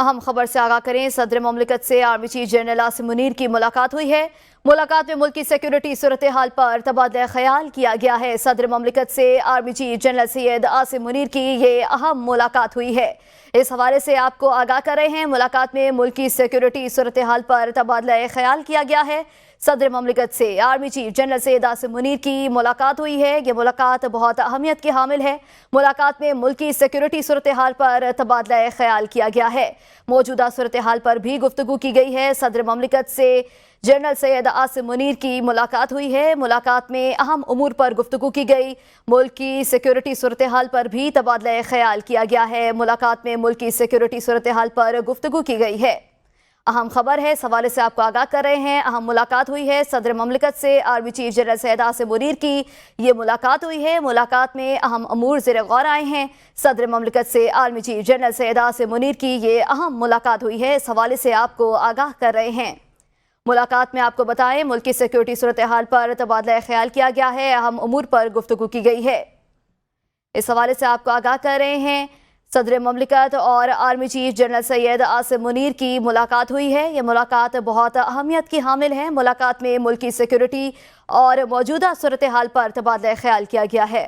अहम खबर से आगाह करें। सदर ममलिकत से army chief general Asim Munir की मुलाकात हुई है। मुलाकात में मुल्क की सिक्योरिटी सूरत हाल पर तबादला ख्याल किया गया है। सदर ममलिकत से army chief general Syed Asim Munir की ये अहम मुलाकात हुई है। इस हवाले से आपको आगाह कर रहे हैं। मुलाकात में मुल्क की सिक्योरिटी सूरत हाल पर तबादला ख्याल किया गया है। सदर ममलिकत से army chief general Syed Asim Munir की मुलाकात हुई है। ये मुलाकात बहुत अहमियत की हामिल है। मुलाकात में मुल्क की सिक्योरिटी सूरत हाल पर तबादला ख्याल किया गया है। मौजूदा सूरत हाल पर भी गुफ्तगू की गई है। सदर ममलिकत से जनरल सैयद आसिम मुनीर की मुलाकात हुई है। मुलाकात में अहम उमूर पर गुफ्तगू की गई। मुल्क की सिक्योरिटी सूरत हाल पर भी तबादला ख्याल किया गया है। मुलाकात में मुल्क की सिक्योरिटी सूरत हाल पर गुफ्तगू की गई है। अहम खबर है, इस हवाले से आपको आगाह कर रहे हैं। अहम मुलाकात हुई है। सदर ममलिकत से army chief general Syed Asim Munir की ये मुलाकात हुई है। मुलाकात में अहम अमूर ज़ेर गौर आए हैं। सदर ममलिकत से army chief general Syed Asim Munir की ये अहम मुलाकात हुई है। इस हवाले से आपको आगाह कर रहे हैं। मुलाकात में आपको बताएं, मुल्क की सिक्योरिटी सूरत हाल पर तबादला ख्याल किया गया है। अहम उमूर पर गुफ्तगू की गई है। इस हवाले से आपको आगाह कर रहे हैं। सदर ममलिकत और army chief general Syed Asim Munir की मुलाकात हुई है। ये मुलाकात बहुत अहमियत की हामिल है। मुलाकात में मुल्क की सिक्योरिटी और मौजूदा सूरत हाल पर तबादला ख्याल किया गया है।